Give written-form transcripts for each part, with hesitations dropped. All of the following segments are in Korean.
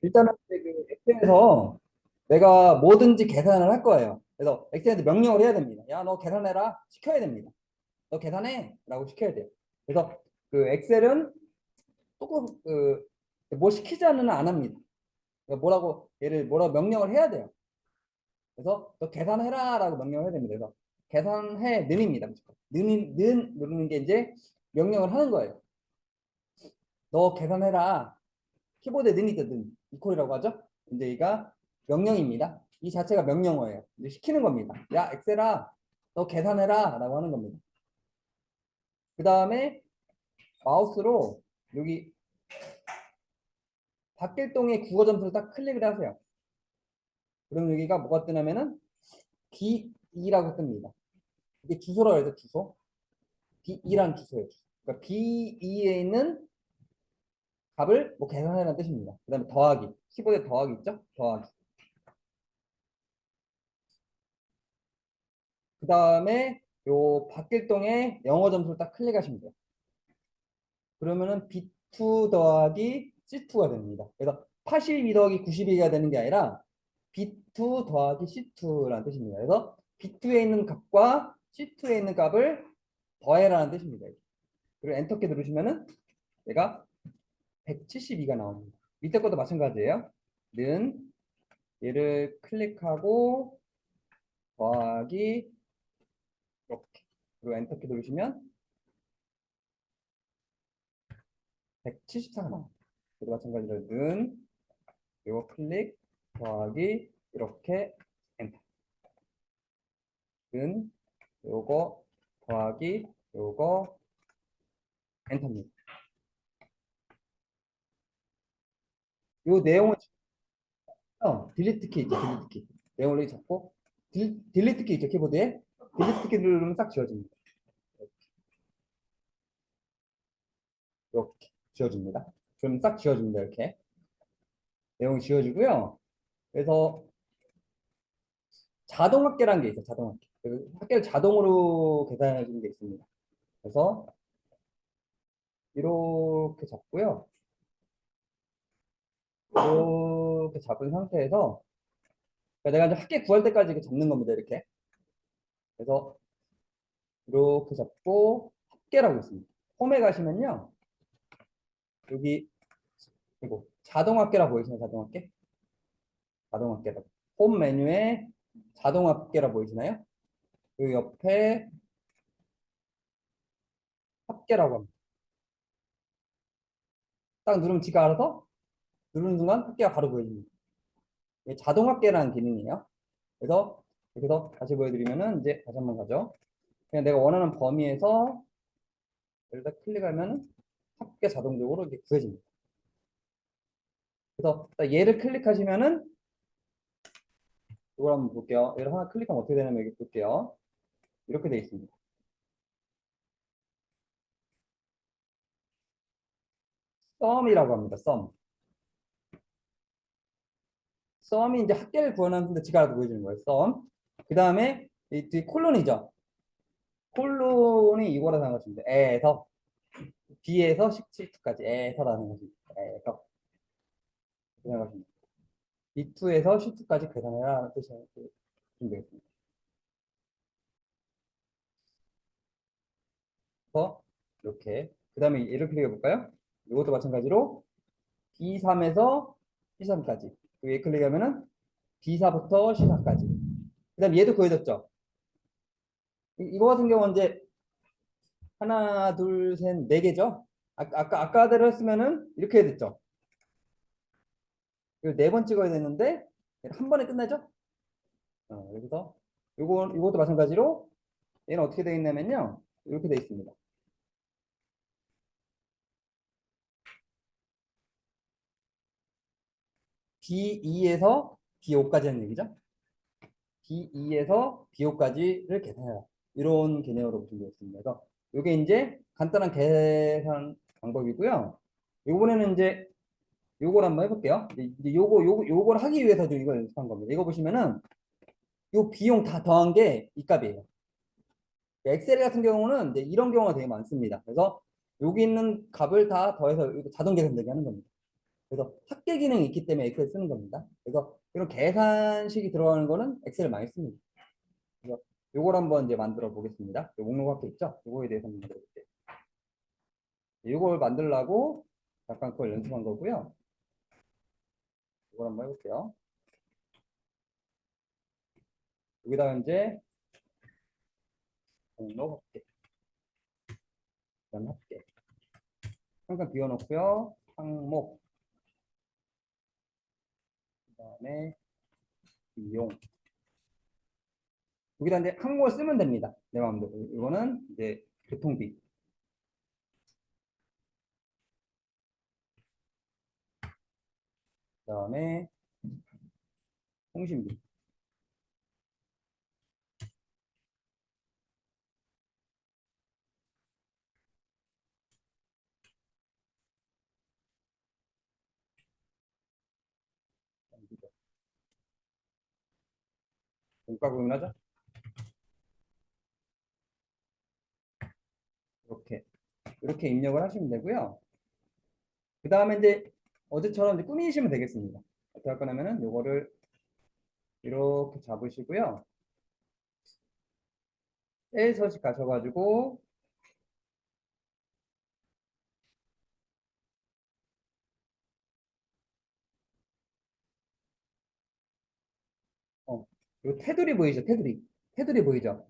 일단은 이제 그 엑셀에서 내가 뭐든지 계산을 할 거예요. 그래서 엑셀한테 명령을 해야 됩니다. 야, 너 계산해라. 시켜야 됩니다. 너 계산해. 라고 시켜야 돼요. 그래서 그 엑셀은 조금 뭐 시키지 않으면 안 합니다. 그러니까 뭐라고 얘를 뭐라고 명령을 해야 돼요. 그래서 너 계산해라 라고 명령을 해야 됩니다. 그래서 계산해 는입니다. 는 누르는 게 이제 명령을 하는 거예요. 너 계산해라. 키보드에 는이 있거든. 이퀄이라고 하죠. 근데 얘가 명령입니다. 이 자체가 명령어예요. 이제 시키는 겁니다. 야, 엑셀아, 너 계산해라 라고 하는 겁니다. 그 다음에 마우스로 여기 박길동의 국어 점수를 딱 클릭을 하세요. 그럼 여기가 뭐가 뜨냐면은 B2라고 뜹니다. 이게 주소라고 해서 주소. B2라는 주소예요. 그러니까 B2에 있는 값을 뭐 계산하라는 뜻입니다. 그 다음에 더하기. 키보드에 더하기 있죠? 더하기. 그 다음에 요 박길동의 영어 점수를 딱 클릭하시면 돼요. 그러면은 B2 더하기 C2가 됩니다. 그래서 82 더하기 92가 되는 게 아니라 B2 더하기 C2라는 뜻입니다. 그래서 B2에 있는 값과 C2에 있는 값을 더해라는 뜻입니다. 그리고 엔터키 누르시면은 얘가 172가 나옵니다. 밑에 것도 마찬가지예요. 는 얘를 클릭하고 더하기 이렇게 그리고 엔터키 누르시면 174가 나옵니다. 그리고 마찬가지로 는 이거 클릭 더하기 이렇게 엔터 는 요거 더하기 요거 엔터입니다. 요 내용을 딜리트 키 있죠. 딜리트 키 내용을 여기 잡고 딜리트 키 있죠. 키보드에 딜리트 키 누르면 싹 지워집니다. 이렇게 지워집니다. 그럼 싹 지워집니다. 이렇게 내용이 지워지고요. 그래서 자동 합계라는 게 있어요. 자동 합계. 그 합계를 자동으로 계산해 주는 게 있습니다. 그래서 이렇게 잡고요. 이렇게 잡은 상태에서 그러니까 내가 이제 합계 구할 때까지 이렇게 잡는 겁니다. 이렇게. 그래서 이렇게 잡고 합계라고 있습니다. 홈에 가시면요. 여기 그리고 자동 합계라 보이시나요? 자동 합계? 자동 합계라고. 홈 메뉴에 자동 합계라 보이시나요? 그 옆에 합계라고 합니다. 딱 누르면 지가 알아서 누르는 순간 합계가 바로 보여집니다. 이게 자동 합계라는 기능이에요. 그래서 다시 보여드리면은 이제 다시 한번 가죠. 그냥 내가 원하는 범위에서 여기다 클릭하면 합계 자동적으로 이렇게 구해집니다. 그래서 얘를 클릭하시면은 이걸 한번 볼게요. 얘를 하나 클릭하면 어떻게 되냐면 여기 볼게요. 이렇게 되어 있습니다. 썸이라고 합니다. 썸. 썸이 이제 합계를 구하는데 지가 알아서 보여주는 거예요. 썸. 그 다음에 이 뒤에 콜론이죠. 콜론이 이거라 생각하시면 돼요. 에에서 B에서 17까지 에서라는 것입니다. 에서 생각하시면 돼요. B2에서 C2까지 계산해라는 뜻이 되겠습니다. 그래서 이렇게 그 다음에 얘를 클릭해 볼까요? 이것도 마찬가지로 B3에서 C3까지 여기 클릭하면은 B4부터 C4까지 그 다음 얘도 구해졌죠. 이거 같은 경우는 이제 하나 둘셋네 개죠. 아까대로 했으면은 이렇게 됐죠. 이거 네 번 찍어야 되는데 한 번에 끝나죠. 여기서 이것도 마찬가지로 얘는 어떻게 되어 있냐면요 이렇게 되어 있습니다. B2에서 B5까지 하는 얘기죠. B2에서 B5까지를 계산해라. 이런 개념으로 보시면 되겠습니다. 그래서 이게 이제 간단한 계산 방법이고요. 이번에는 이제 요걸 한번 해볼게요. 이제 요걸 하기 위해서 이걸 연습한 겁니다. 이거 보시면은 요 비용 다 더한 게 이 값이에요. 엑셀 같은 경우는 이제 이런 경우가 되게 많습니다. 그래서 여기 있는 값을 다 더해서 자동 계산되게 하는 겁니다. 그래서 합계 기능이 있기 때문에 엑셀 쓰는 겁니다. 그래서 이런 계산식이 들어가는 거는 엑셀을 많이 씁니다. 그래서 요걸 한번 이제 만들어 보겠습니다. 요 목록 앞에 있죠? 요거에 대해서 한번 만들어 볼게요. 요걸 만들라고 잠깐 그걸 연습한 거고요. 이걸 한번 해볼게요. 여기다가 이제 목록 합계, 그다음 합계 잠깐 비워놓고요. 항목, 그다음에 비용. 여기다 이제 항목을 쓰면 됩니다. 내 마음대로. 이거는 이제 교통비. 그다음에 통신비. 원가 구분하죠? 이렇게 입력을 하시면 되고요. 그 다음에 이제 어제처럼 이제 꾸미시면 되겠습니다. 어떻게 할 거냐면은 요거를 이렇게 잡으시고요. 셀 서식 가셔가지고 요 테두리 보이죠? 테두리 보이죠?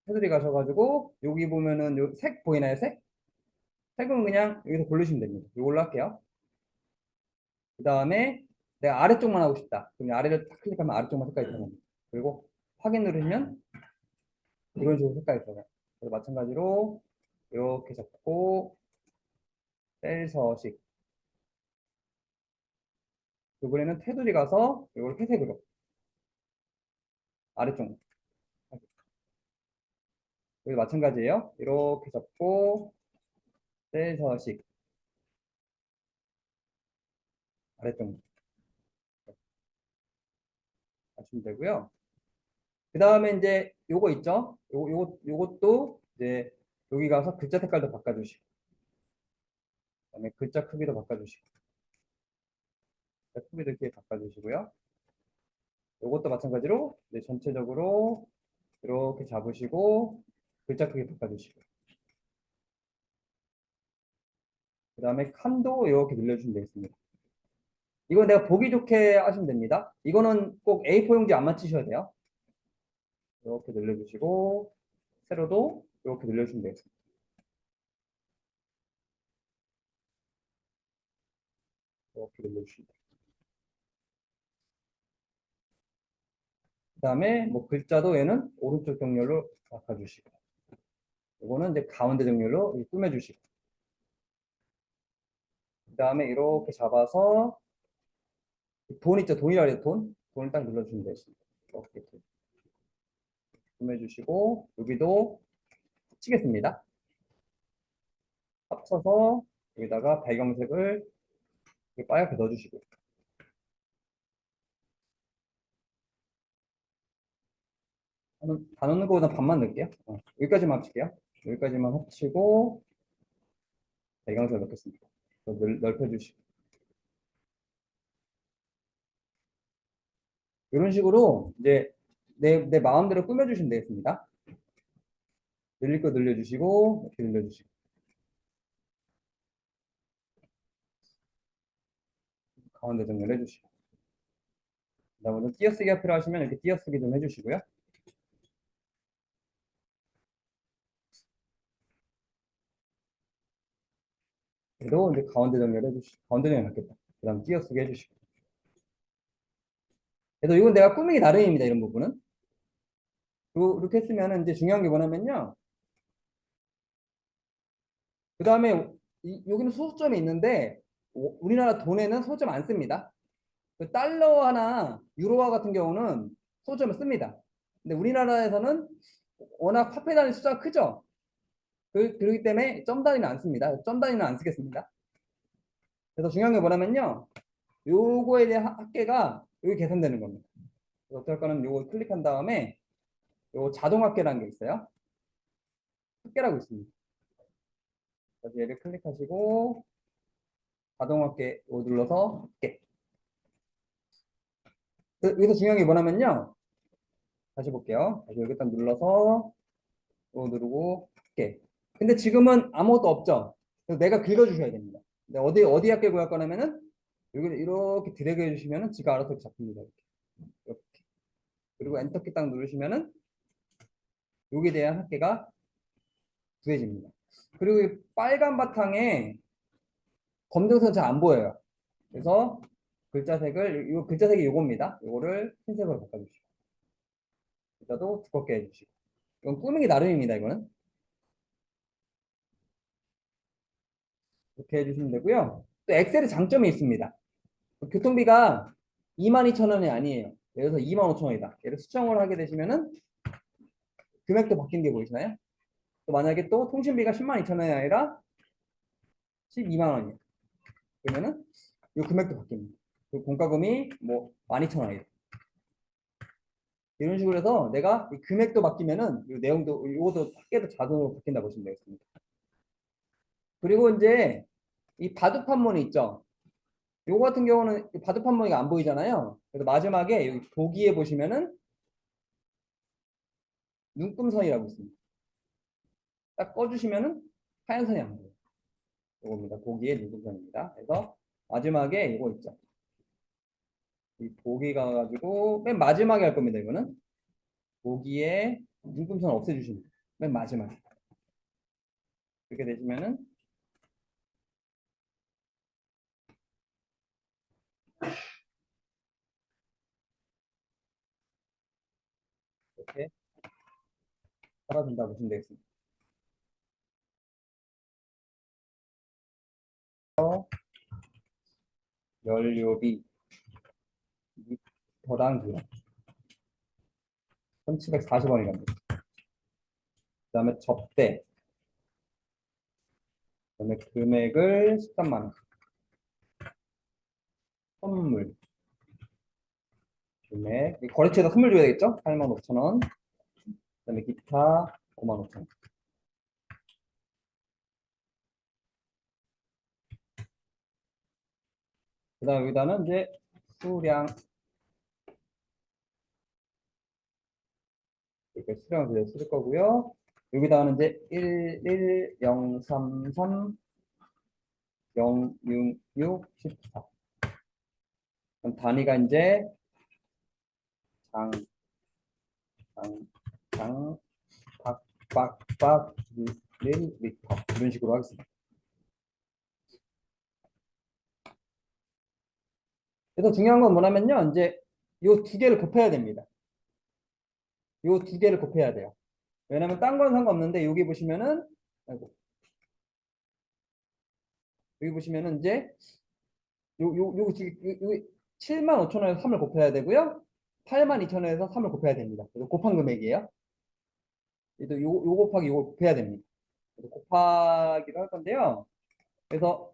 테두리 가셔가지고 여기 보면은 요 색 보이나요? 색? 색은 그냥 여기서 고르시면 됩니다. 이걸로 할게요. 그 다음에 내가 아래쪽만 하고 싶다. 그럼 아래를 딱 클릭하면 아래쪽만 색깔이 들어갑니다. 그리고 확인 누르시면 이런 식으로 색깔이 들어가요. 그래서 마찬가지로 이렇게 잡고 셀 서식. 이번에는 테두리 가서 이걸 회색으로 아래쪽. 여기 마찬가지예요. 이렇게 잡고 셀 서식 아래쪽 하시면 되고요. 그 다음에 이제 요거 있죠? 요것도 이제 여기 가서 글자 색깔도 바꿔주시고, 그다음에 글자 크기도 바꿔주시고, 글자 크기도 이렇게 바꿔주시고요. 요것도 마찬가지로 이제 전체적으로 이렇게 잡으시고 글자 크기 바꿔주시고, 그 다음에 칸도 이렇게 늘려주시면 되겠습니다. 이건 내가 보기 좋게 하시면 됩니다. 이거는 꼭 A4 용지 안 맞추셔야 돼요. 이렇게 늘려주시고 세로도 이렇게 늘려주시면 되겠습니다. 이렇게 늘려주시면 돼요. 그 다음에 뭐 글자도 얘는 오른쪽 정렬로 바꿔주시고, 이거는 이제 가운데 정렬로 꾸며주시고, 그 다음에 이렇게 잡아서 돈 있죠? 돈이라 해서 돈을 딱 눌러주시면 되겠습니다. 이렇게 꾸며주시고 여기도 합치겠습니다. 합쳐서 여기다가 배경색을 빨갛게 넣어주시고, 다 넣는 거보다 반만 넣을게요. 여기까지만 합칠게요. 여기까지만 합치고 배경색을 넣겠습니다. 넓혀주시고 이런 식으로 이제 내 마음대로 꾸며주시면 되겠습니다. 늘릴 거 늘려주시고 이렇게 늘려주시고, 가운데 정렬 해주시고, 그다음에 띄어쓰기가 필요하시면 이렇게 띄어쓰기 좀 해주시고요. 그래도 이제 가운데 정렬 해주시고, 가운데 정렬 맞겠다. 그다음 띄어쓰기 해주시고. 그래도 이건 내가 꾸미기 나름입니다. 이런 부분은. 이렇게 했으면 이제 중요한 게 뭐냐면요. 그 다음에 여기는 소수점이 있는데 우리나라 돈에는 소수점 안 씁니다. 그 달러화나 유로화 같은 경우는 소수점을 씁니다. 근데 우리나라에서는 워낙 화폐 단위 숫자가 크죠. 그렇기 때문에 점 단위는 안 씁니다. 점 단위는 안 쓰겠습니다. 그래서 중요한 게 뭐냐면요. 요거에 대한 합계가 여기 계산되는 겁니다. 어떻게 할 거는 요거 클릭한 다음에 요 자동 합계라는 게 있어요. 합계라고 있습니다. 그래서 얘를 클릭하시고 자동화게 눌러서 깨. 여기서 중요한 게 뭐냐면요. 다시 볼게요. 다시 여기 딱 눌러서 누르고 깨. 근데 지금은 아무것도 없죠. 그래서 내가 긁어주셔야 됩니다. 근데 어디 학교 구할 거냐면은 여기 이렇게 드래그 해주시면은 지가 알아서 잡힙니다. 이렇게. 그리고 엔터키 딱 누르시면은 여기에 대한 합계가 구해집니다. 그리고 이 빨간 바탕에 검정선 잘 안 보여요. 그래서 글자색을 이 글자색이 요겁니다. 요거를 흰색으로 바꿔주시고 글자도 두껍게 해주시고 이건 꾸미기 나름입니다. 이거는 이렇게 해주시면 되고요. 또 엑셀의 장점이 있습니다. 교통비가 22,000원이 아니에요. 예를 들어서 25,000원이다. 얘를 수정을 하게 되시면은 금액도 바뀐 게 보이시나요? 또 만약에 또 통신비가 102,000원이 아니라 12만 원이에요. 그러면은 이 금액도 바뀝니다. 그 공과금이 뭐 12,000원이에요. 이런 식으로 해서 내가 이 금액도 바뀌면은 이 내용도 이것도 합계도 자동으로 바뀐다 보시면 되겠습니다. 그리고 이제 이 바둑 판본이 있죠. 요거 같은 경우는 바둑 판본이가 안 보이잖아요. 그래서 마지막에 여기 보기에 보시면은 눈금선이라고 있습니다. 딱 꺼주시면은 하얀 선이 안 보여요. 요겁니다. 보기에 눈금선입니다. 그래서 마지막에 이거 있죠. 이 보기 가가지고 맨 마지막에 할 겁니다. 이거는 보기에 눈금선 없애주시면 돼요. 맨 마지막에 이렇게 되시면은 이렇게 사라진다고 보시면 되겠습니다. 연료비 리터당 기간 1,740원이랍니다. 그 다음에 접대 그다음에 금액을 13만 원 선물 금액 거래처에다 선물 줘야 되겠죠? 85,000원 그다음에 기타 55,000원 그 다음에 여기다는 이제 수량 이렇게 수량을 쓸 거고요. 여기다가는 이제 1103306614 그럼 단위가 이제 장, 장, 장, 박, 리터 이런 식으로 하겠습니다. 그래서 중요한 건 뭐냐면요. 이제 요 두 개를 곱해야 됩니다. 요 두 개를 곱해야 돼요. 왜냐면 딴 건 상관없는데 여기 보시면은 아이고, 여기 보시면은 이제 요 75,000원에서 3을 곱해야 되고요. 82,000원에서 3을 곱해야 됩니다. 그래서 곱한 금액이에요. 그래서 요 곱하기 요거 곱해야 됩니다. 그래서 곱하기를 할 건데요. 그래서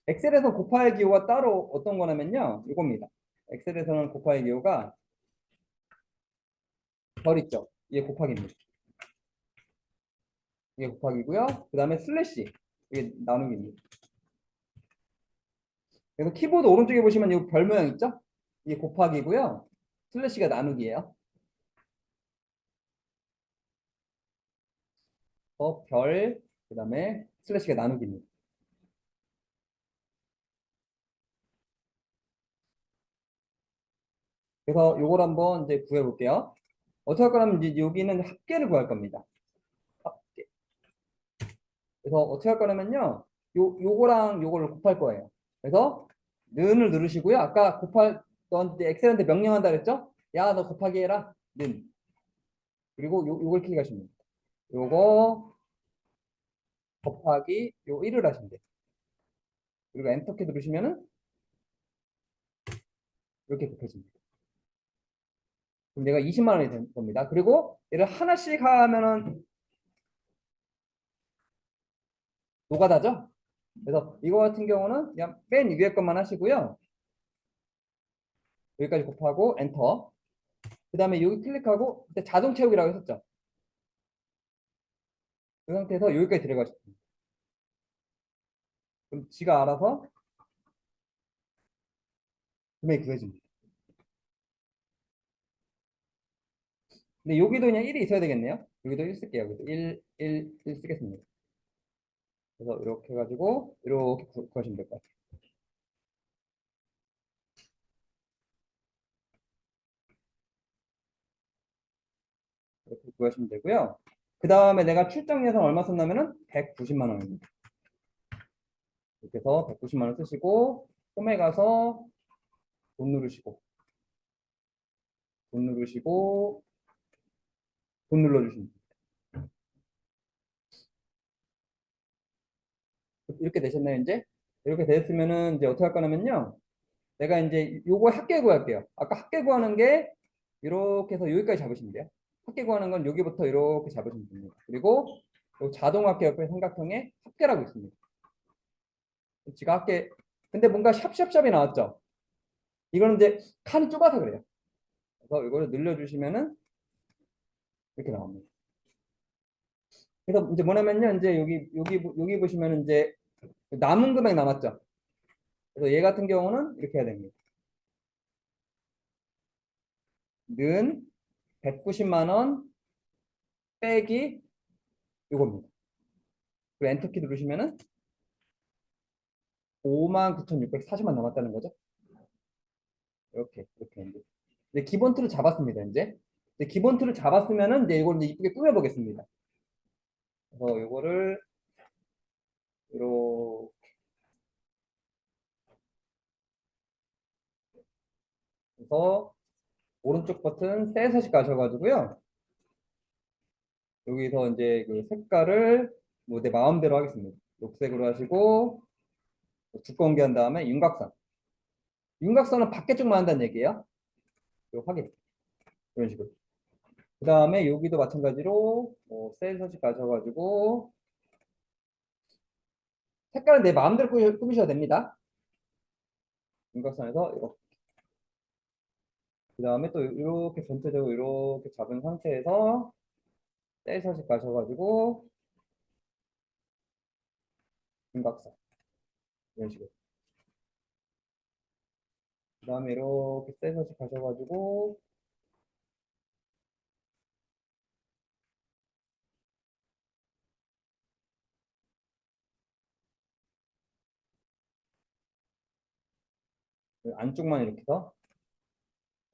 엑셀에서 곱하기 기호가 따로 어떤 거냐면요. 이겁니다. 엑셀에서는 곱하기 기호가 별 있죠. 이게 곱하기입니다. 이게 곱하기고요. 그 다음에 슬래시 이게 나누기입니다. 그래서 키보드 오른쪽에 보시면 이 별 모양 있죠? 이게 곱하기고요. 슬래시가 나누기예요. 별, 그 다음에 슬래시가 나누기입니다. 그래서 요걸 한번 이제 구해 볼게요. 어떻게 할 거냐면 이제 여기는 합계를 구할 겁니다. 합계. 그래서 어떻게 할 거냐면요. 요거랑 요거를 곱할 거예요. 그래서 는을 누르시고요. 아까 넌 엑셀한테 명령한다 그랬죠? 야, 너 곱하기 해라. 는. 그리고 요걸 클릭하시면 됩니다. 요거 곱하기 요 1을 하시면 돼요. 그리고 엔터키 누르시면은 이렇게 곱해집니다. 그럼 내가 20만 원이 된 겁니다. 그리고 얘를 하나씩 하면은 노가다죠? 그래서 이거 같은 경우는 그냥 맨 위에 것만 하시고요. 여기까지 곱하고 엔터. 그 다음에 여기 클릭하고 그때 자동 채우기라고 했었죠. 그 상태에서 여기까지 들어가십니다. 그럼 지가 알아서 금액이 구해집니다. 근데 여기도 그냥 1이 있어야 되겠네요. 여기도 1 쓸게요. 여기도 1 쓰겠습니다. 그래서 이렇게 해가지고 이렇게 구하시면 될 것 같아요. 이렇게 구하시면 되고요. 그 다음에 내가 출장 예산 얼마 썼냐면은 190만 원입니다. 이렇게 해서 190만 원 쓰시고 홈에 가서 돈 누르시고 돈 누르시고 돈 눌러주시면 돼요. 이렇게 되셨나요, 이제? 이렇게 됐으면은 이제 어떻게 할 거냐면요. 내가 이제 요거 합계 구할게요. 아까 합계 구하는 게 이렇게 해서 여기까지 잡으시면 돼요. 합계 구하는 건 여기부터 이렇게 잡으시면 됩니다. 그리고 요 자동 합계 옆에 삼각형에 합계라고 있습니다. 지가 합계. 근데 뭔가 샵샵샵이 나왔죠? 이거는 이제 칸이 좁아서 그래요. 그래서 이거를 늘려주시면은 이렇게 나옵니다. 그래서 이제 뭐냐면요. 이제 여기 보시면은 이제 남은 금액 남았죠? 그래서 얘 같은 경우는 이렇게 해야 됩니다. 는 190만 원 빼기 요겁니다. 그리고 엔터키 누르시면은 59,640만 남았다는 거죠. 이렇게 이제 기본 틀을 잡았습니다. 이제 기본 틀을 잡았으면은 이제 이걸 이제 이쁘게 꾸며 보겠습니다. 그래서 이거를 이렇게 해서 오른쪽 버튼 셋셋이 가셔가지고요. 여기서 이제 그 색깔을 뭐 내 마음대로 하겠습니다. 녹색으로 하시고 두꺼운 게 한 다음에 윤곽선. 윤곽선은 밖에 쪽만 한다는 얘기예요. 이거 확인. 이런 식으로. 그 다음에 여기도 마찬가지로 뭐 셋셋이 가셔가지고 색깔은 내 마음대로 꾸미셔도 됩니다. 윤곽선에서 이렇게. 그 다음에 또 이렇게 전체적으로 이렇게 잡은 상태에서 셀샷이 가셔가지고 윤곽선 이런 식으로. 그 다음에 이렇게 셀샷이 가셔가지고 안쪽만 이렇게 해서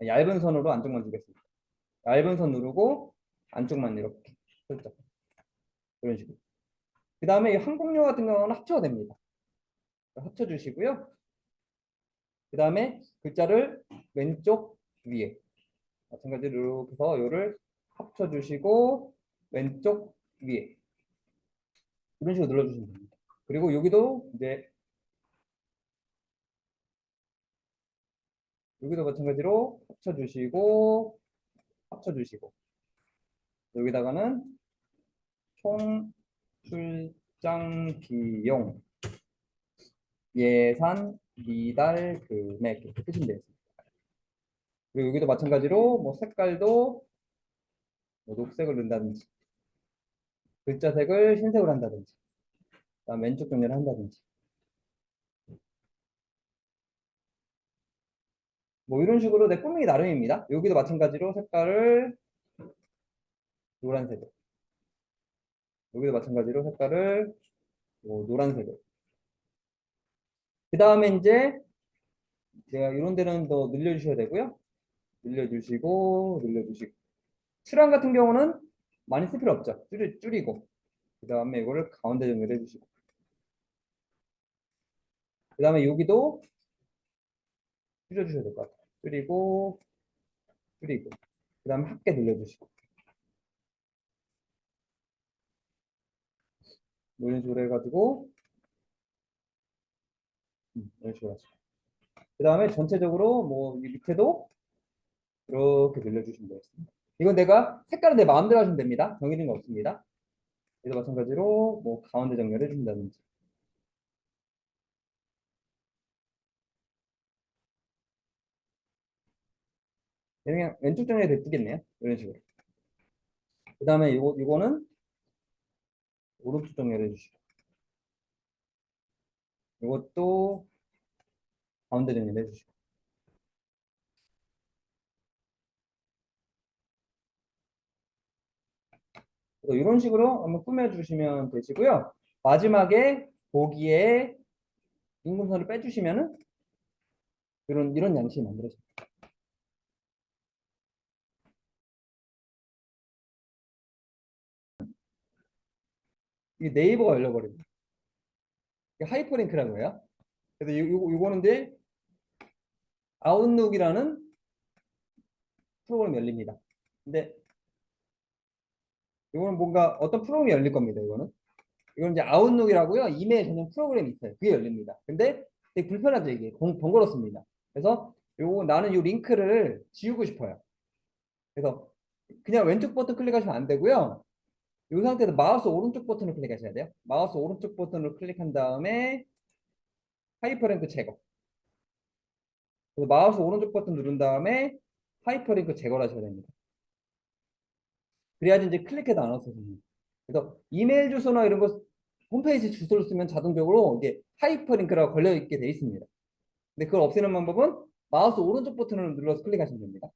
얇은 선으로 안쪽만 주겠습니다. 얇은 선 누르고 안쪽만 이렇게 살짝 이런 식으로. 그 다음에 이 항공료 같은 경우는 합쳐도 됩니다. 합쳐주시고요. 그 다음에 글자를 왼쪽 위에 마찬가지로 이렇게 해서 이거를 합쳐주시고 왼쪽 위에 이런 식으로 눌러주시면 됩니다. 그리고 여기도 마찬가지로 합쳐주시고 여기다가는 총 출장 비용 예산 미달 금액 이렇게 쓰시면 되겠습니다. 그리고 여기도 마찬가지로 뭐 색깔도 뭐 녹색을 넣는다든지 글자 색을 흰색으로 한다든지 그다음 왼쪽 정렬을 한다든지 뭐 이런 식으로 내 꾸미기 나름입니다. 여기도 마찬가지로 색깔을 노란색으로 여기도 마찬가지로 색깔을 뭐 노란색으로 그 다음에 이제 제가 이런 데는 더 늘려주셔야 되고요. 늘려주시고 출항 같은 경우는 많이 쓸 필요 없죠. 줄이고 그 다음에 이거를 가운데 정렬해 주시고 그 다음에 여기도 줄여주셔야 될 것 같아요. 줄이고 그 다음에 합계 늘려주시고 뭐 이런 식으로 해가지고 이런 식으로 하시고 그 다음에 전체적으로 뭐 밑에도 이렇게 늘려주시면 되겠습니다. 이건 내가 색깔은 내 마음대로 하시면 됩니다. 정해진 거 없습니다. 그래서 마찬가지로 뭐 가운데 정렬해 준다든지 그냥 왼쪽 정렬이 예쁘겠네요. 이런 식으로. 그 다음에 이거는 오른쪽 정렬해 주시고 이것도 가운데 정리를 해주시고. 그래서 이런 식으로 한번 꾸며주시면 되시고요. 마지막에 보기에 임금선을 빼주시면은 이런 양식이 만들어집니다. 이 네이버가 열려버립니다. 이게 하이퍼링크라고 해요. 그래서 요거는 이제 아웃룩이라는 프로그램이 열립니다. 근데 이거는 뭔가 어떤 프로그램이 열릴 겁니다. 이건 이제 아웃룩이라고요. 이메일 전용 프로그램이 있어요. 그게 열립니다. 근데 되게 불편하죠. 이게 번거롭습니다. 그래서 나는 이 링크를 지우고 싶어요. 그래서 그냥 왼쪽 버튼 클릭하시면 안 되고요. 이 상태에서 마우스 오른쪽 버튼을 클릭하셔야 돼요. 마우스 오른쪽 버튼을 클릭한 다음에 하이퍼링크 제거. 그래서 마우스 오른쪽 버튼 누른 다음에 하이퍼링크 제거를 하셔야 됩니다. 그래야지 이제 클릭해도 안 없어집니다. 그래서 이메일 주소나 이런 거 홈페이지 주소를 쓰면 자동적으로 이게 하이퍼링크라고 걸려 있게 돼 있습니다. 근데 그걸 없애는 방법은 마우스 오른쪽 버튼을 눌러서 클릭하시면 됩니다.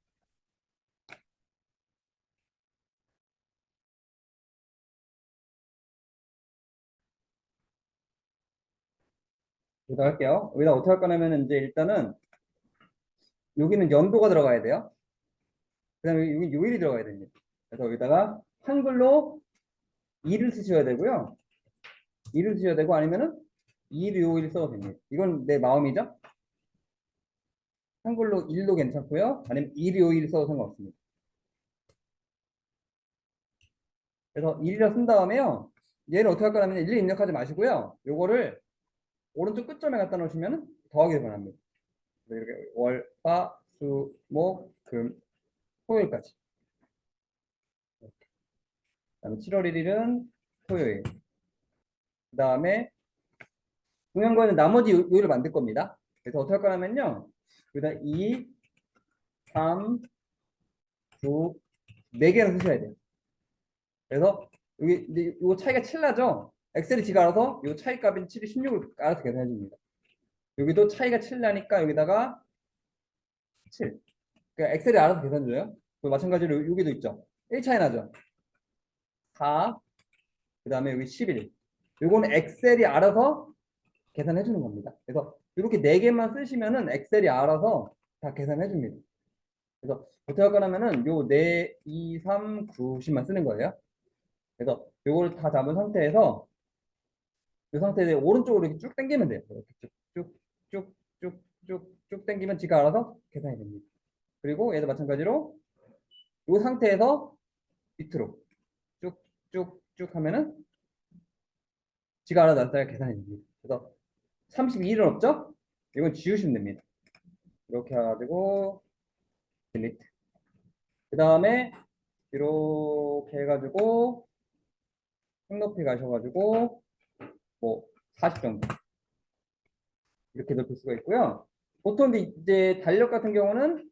여기다 할게요. 여기다 어떻게 할 거냐면 이제 일단은 여기는 연도가 들어가야 돼요. 그다음에 여기 요일이 들어가야 됩니다. 그래서 여기다가 한글로 2를 쓰셔야 되고요. 2를 쓰셔야 되고 아니면은 2일 요일 써도 됩니다. 이건 내 마음이죠. 한글로 1도 괜찮고요. 아니면 2일 요일 써도 상관없습니다. 그래서 1이라 쓴 다음에요. 얘를 어떻게 할 거냐면 1을 입력하지 마시고요. 요거를 오른쪽 끝점에 갖다 놓으시면 더하기를 권합니다. 이렇게 월, 화, 수, 목, 금, 토요일까지. 그다음에 7월 1일은 토요일. 그 다음에 중요한 거는 나머지 요일을 만들 겁니다. 그래서 어떻게 할 거냐면요. 여기다 2, 3, 9, 4개를 쓰셔야 돼요. 그래서 여기 이제 요 차이가 7 나죠? 엑셀이 지가 알아서 요 차이 값인 7이 16을 알아서 계산해 줍니다. 여기도 차이가 7 나니까 여기다가 7. 그러니까 엑셀이 알아서 계산 줘요. 그 마찬가지로 여기도 있죠. 1 차이 나죠? 4. 그다음에 여기 11. 요거는 엑셀이 알아서 계산해 주는 겁니다. 그래서 이렇게 4개만 쓰시면은 엑셀이 알아서 다 계산해 줍니다. 그래서 어떻게 할 거냐면은 요 4, 2, 3, 9, 10만 쓰는 거예요. 그래서 요거를 다 잡은 상태에서 이 상태에 오른쪽으로 이렇게 쭉 당기면 돼요. 이렇게 쭉쭉쭉쭉쭉 당기면 지가 알아서 계산이 됩니다. 그리고 얘도 마찬가지로 이 상태에서 밑으로 쭉쭉쭉 하면은 지가 알아서 나타나 계산이 됩니다. 그래서 32일은 없죠? 이건 지우시면 됩니다. 이렇게 해가지고 딜리트. 그 다음에 이렇게 해가지고 색높이 가셔가지고 뭐 40 정도 이렇게 넓힐 수가 있고요. 보통 이제 달력 같은 경우는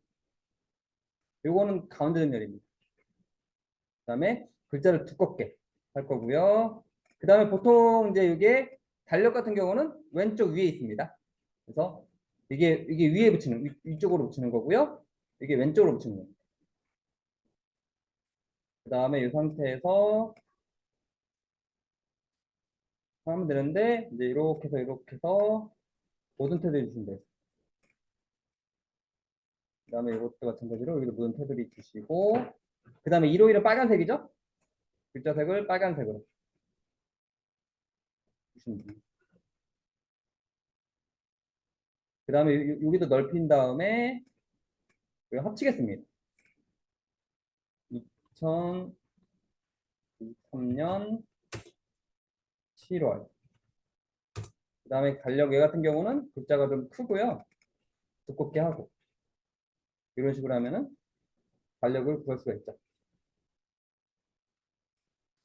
요거는 가운데 정렬입니다. 그 다음에 글자를 두껍게 할 거고요. 그 다음에 보통 이제 이게 달력 같은 경우는 왼쪽 위에 있습니다. 그래서 이게 위에 붙이는 위쪽으로 붙이는 거고요. 이게 왼쪽으로 붙이는 겁니다. 그 다음에 이 상태에서 하면 되는데 이제 이렇게 해서 모든 테두리 주시면 돼요. 그 다음에 이것도 마찬가지로 여기도 모든 테두리 주시고 그 다음에 일요일은 빨간색이죠? 글자색을 빨간색으로 주시면 됩니다. 그 다음에 여기도 넓힌 다음에 합치겠습니다. 2023년 7월. 그 다음에 달력 얘 같은 경우는 글자가 좀 크고요. 두껍게 하고. 이런 식으로 하면은 달력을 구할 수가 있죠.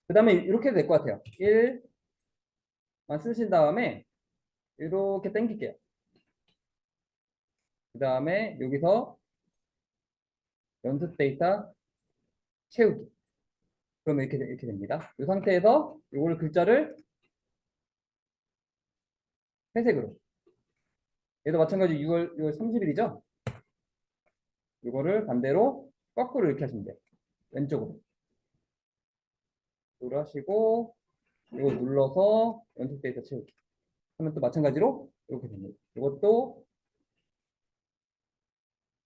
그 다음에 이렇게 될 것 같아요. 1만 쓰신 다음에 이렇게 당길게요. 그 다음에 여기서 연습 데이터 채우기. 그러면 이렇게 됩니다. 이 상태에서 이걸 글자를 회색으로. 얘도 마찬가지 6월 30일이죠? 이거를 반대로 거꾸로 이렇게 하시면 돼요. 왼쪽으로. 이걸 하시고 이거 눌러서 연속 데이터 채우기. 하면 또 마찬가지로 이렇게 됩니다. 이것도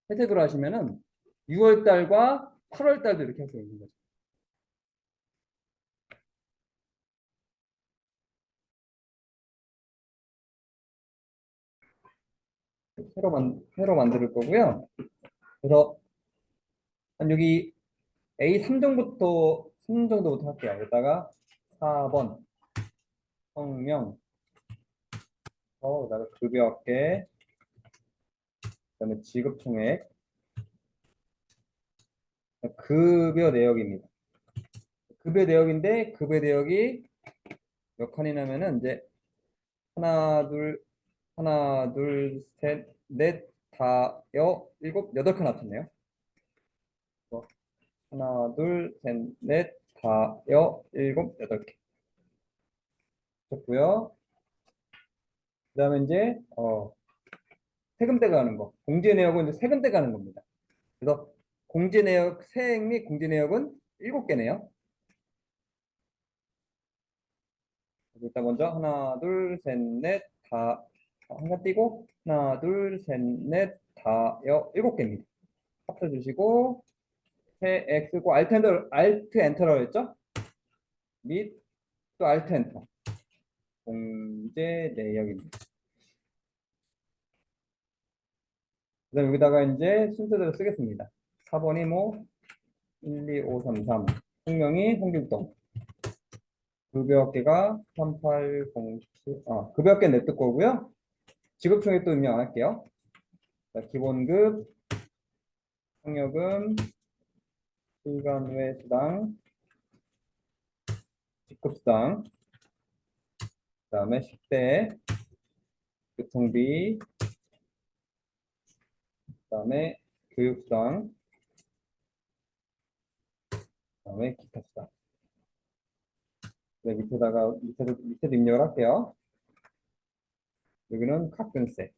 회색으로 하시면은 6월 달과 8월 달도 이렇게 할 수 있는 거죠. 새로 만들 거고요. 그래서 한 여기 A3 정도부터 할게요. 여기다가 4번 성명, 그다음에 급여업계, 그다음에 지급총액, 급여 내역입니다. 급여 내역인데 급여 내역이 몇 칸이냐면은 이제 하나, 둘, 셋, 넷, 다, 일곱, 여덟 칸 합쳤네요. 하나, 둘, 셋, 넷, 다, 일곱, 여덟 개. 좋고요. 그다음에 이제 세금 떼가는 거. 공제 내역은 이제 세금 떼가는 겁니다. 그래서 공제 내역 세액 및 공제 내역은 7개네요. 일단 먼저 하나, 둘, 셋, 넷, 다, 한칸 띄고 하나, 둘, 셋, 넷, 다, 7개입니다. 합쳐주시고 세액 쓰고 알트 엔터라고 했죠? 및 또 알트 엔터. 공제 내역입니다. 그다음 여기다가 이제 순서대로 쓰겠습니다. 4번이 뭐 1, 2, 5, 3, 3. 성명이 홍길동. 급여업계가 3807. 급여업계 냅둘 거고요. 지급총액 또 입력 안 할게요. 자, 기본급, 상여금, 시간외 수당, 직급수당, 그다음에 식대, 교통비, 그다음에 교육수당, 그다음에 기타 수당. 네, 밑에도 입력을 할게요. 여기는 각근세,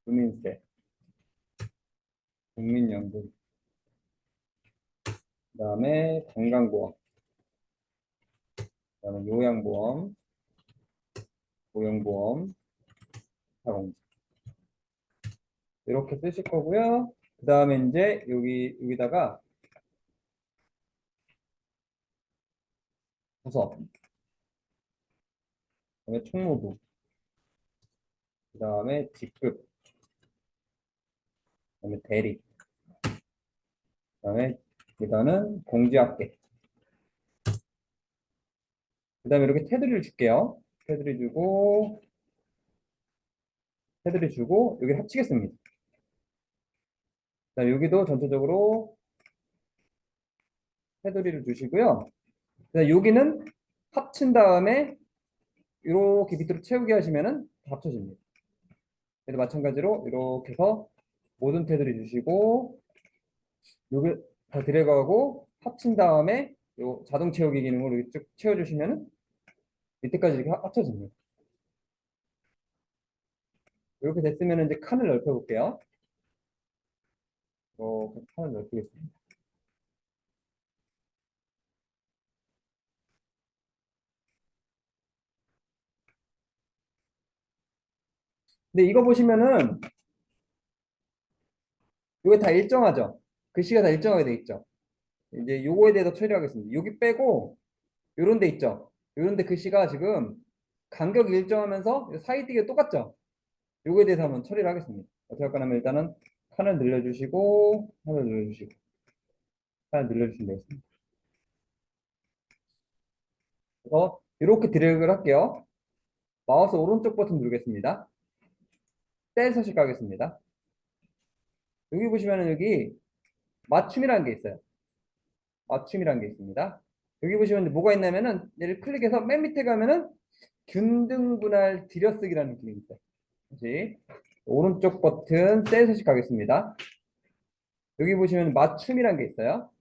주민세, 국민연금, 그다음에 건강보험, 그다음에 요양보험, 고용보험, 자동차. 이렇게 쓰실 거고요. 그다음에 이제 여기다가 부서, 그다음에 총무부, 그다음에 직급, 그다음에 대리, 그다음에 이거는 공제학계. 그다음에 이렇게 테두리를 줄게요. 테두리 주고 여기 합치겠습니다. 자, 여기도 전체적으로 테두리를 주시고요. 그다음 여기는 합친 다음에 이렇게 밑으로 채우게 하시면은 다 합쳐집니다. 그래도 마찬가지로 이렇게 해서 모든 테두리 주시고 여기 다 드래그하고 합친 다음에 요 자동 채우기 기능으로 이렇게 쭉 채워주시면은 밑에까지 이렇게 합쳐집니다. 이렇게 됐으면 이제 칸을 넓혀 볼게요. 칸을 넓히겠습니다. 근데 이거 보시면은 이게 다 일정하죠. 글씨가 다 일정하게 돼 있죠. 이제 요거에 대해서 처리하겠습니다. 여기 빼고 요런 데 있죠. 요런 데 글씨가 지금 간격이 일정하면서 사이드가 똑같죠. 요거에 대해서 한번 처리를 하겠습니다. 어떻게 할 거냐면 일단은 칸을 늘려주시고 칸을 늘려주시고 칸을 늘려주시면 되겠습니다. 그래서 이렇게 드래그를 할게요. 마우스 오른쪽 버튼 누르겠습니다. 뗄 서식 가겠습니다. 여기 보시면은 여기 맞춤이라는 게 있어요. 맞춤이라는 게 있습니다. 여기 보시면 뭐가 있냐면은 얘를 클릭해서 맨 밑에 가면은 균등 분할 들여쓰기라는 기능이 있어요. 다시 오른쪽 버튼 셀 서식 가겠습니다. 여기 보시면 맞춤이라는 게 있어요.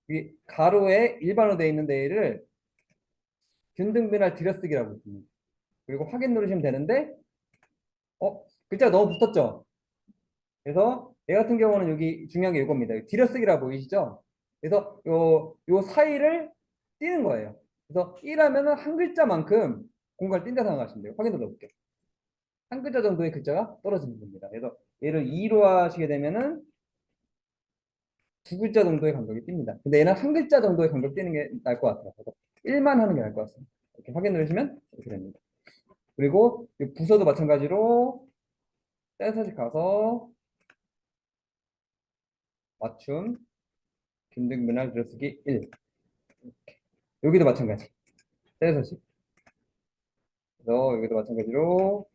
여기 가로에 일반으로 되어 있는 데를 균등 분할 들여쓰기라고 있습니다. 그리고 확인 누르시면 되는데 글자가 너무 붙었죠? 그래서 얘 같은 경우는 여기 중요한 게 이겁니다. 들여쓰기라 보이시죠? 그래서 요 사이를 띄는 거예요. 그래서 1하면은 한 글자만큼 공간을 띈다 생각하시면 돼요. 확인 눌러볼게요. 한 글자 정도의 글자가 떨어지는 겁니다. 그래서 얘를 2로 하시게 되면은 두 글자 정도의 간격이 뜁니다. 근데 얘는 한 글자 정도의 간격 띄는 게 나을 것 같아요. 그래서 1만 하는 게 나을 것 같습니다. 이렇게 확인 누르시면 이렇게 됩니다. 그리고 이 부서도 마찬가지로 떼서식 가서 맞춤 균등 문화 들여쓰기 1. 여기도 마찬가지. 떼서식. 그래서 여기도 마찬가지로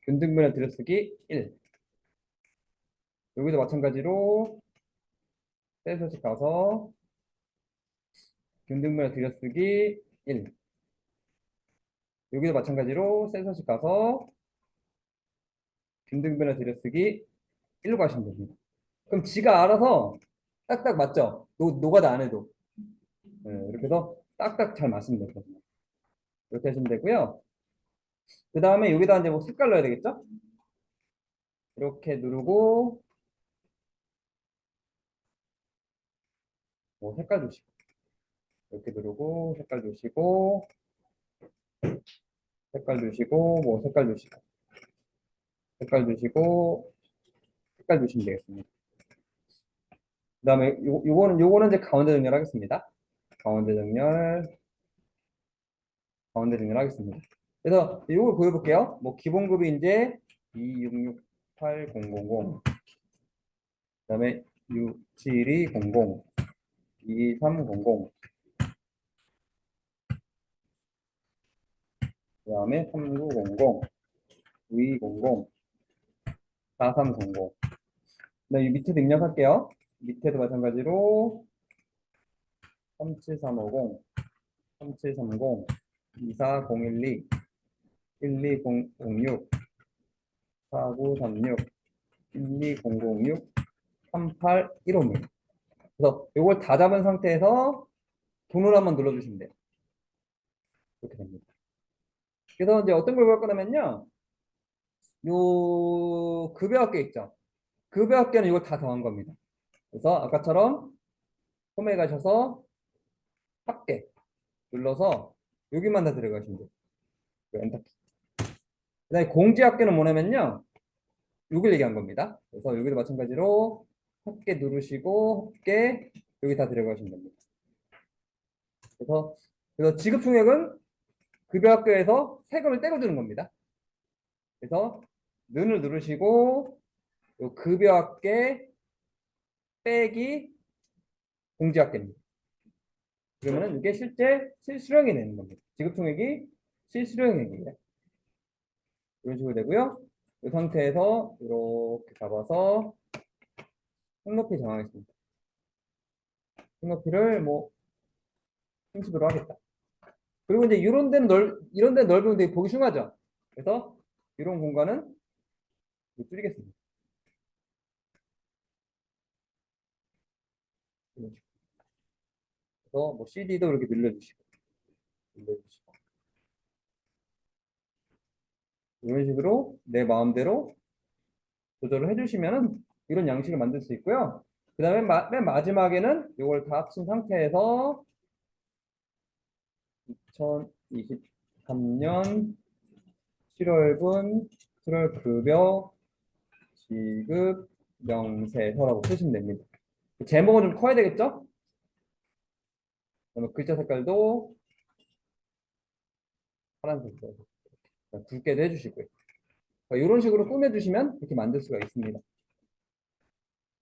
균등 문화 들여쓰기 1. 여기도 마찬가지로 떼서식 가서 균등 문화 들여쓰기 1. 여기도 마찬가지로 떼서식 가서 균등 문화 들여쓰기 1로 가시면 됩니다. 그럼 지가 알아서 딱딱 맞죠? 노가다 안 해도. 네, 이렇게 해서 딱딱 잘 맞습니다. 이렇게 하시면 되고요. 그 다음에 여기다 이제 뭐 색깔 넣어야 되겠죠? 이렇게 누르고 뭐 색깔 주시고 이렇게 누르고 색깔 주시고 색깔 주시고 뭐 색깔 주시고 색깔 주시고 색깔 주시면 되겠습니다. 그 다음에 요거는 이제 가운데 정렬하겠습니다. 가운데 정렬 가운데 정렬하겠습니다. 그래서 요걸 보여볼게요. 뭐 기본급이 이제 2668000 그다음에 67200 2300 그다음에 3900 9200 4300 네, 이 밑에도 입력할게요. 밑에도 마찬가지로 37350 3730 24012 12006 4936 12006 3815입니다. 그래서 이걸 다 잡은 상태에서 돈을 한번 눌러주시면 돼요. 이렇게 됩니다. 그래서 이제 어떤 걸 볼 거냐면요. 요 급여학교 있죠. 급여학교는 이걸 다 더한 겁니다. 그래서 아까처럼 홈에 가셔서 합계 눌러서 여기만 다 들어가시면 돼요. 엔터키. 그다음에 공지학교는 뭐냐면요. 여기를 얘기한 겁니다. 그래서 여기도 마찬가지로 합계 누르시고 합계 여기 다 들어가시면 됩니다. 그래서 지급 총액은 급여학교에서 세금을 떼고 주는 겁니다. 그래서 는을 누르시고 요 급여학계 빼기 공지학계입니다. 그러면은 이게 실제 실수령이 되는 겁니다. 지급 총액이 실수령액이에요. 이런 식으로 되고요. 이 상태에서 이렇게 잡아서 색높이 정하겠습니다. 색높이를 뭐 30으로 하겠다. 그리고 이제 이런 데는 넓으면 되게 보기 흉하죠. 그래서 이런 공간은 줄이겠습니다. 그래서 뭐 CD도 이렇게 늘려주시고 이런 식으로 내 마음대로 조절을 해주시면은 이런 양식을 만들 수 있고요. 그 다음에 맨 마지막에는 이걸 다 합친 상태에서 2023년 7월분 7월 급여 지급 명세서라고 쓰시면 됩니다. 제목은 좀 커야 되겠죠? 그러면 글자 색깔도 파란색으로 굵게도 해주시고요. 이런 식으로 꾸며주시면 이렇게 만들 수가 있습니다.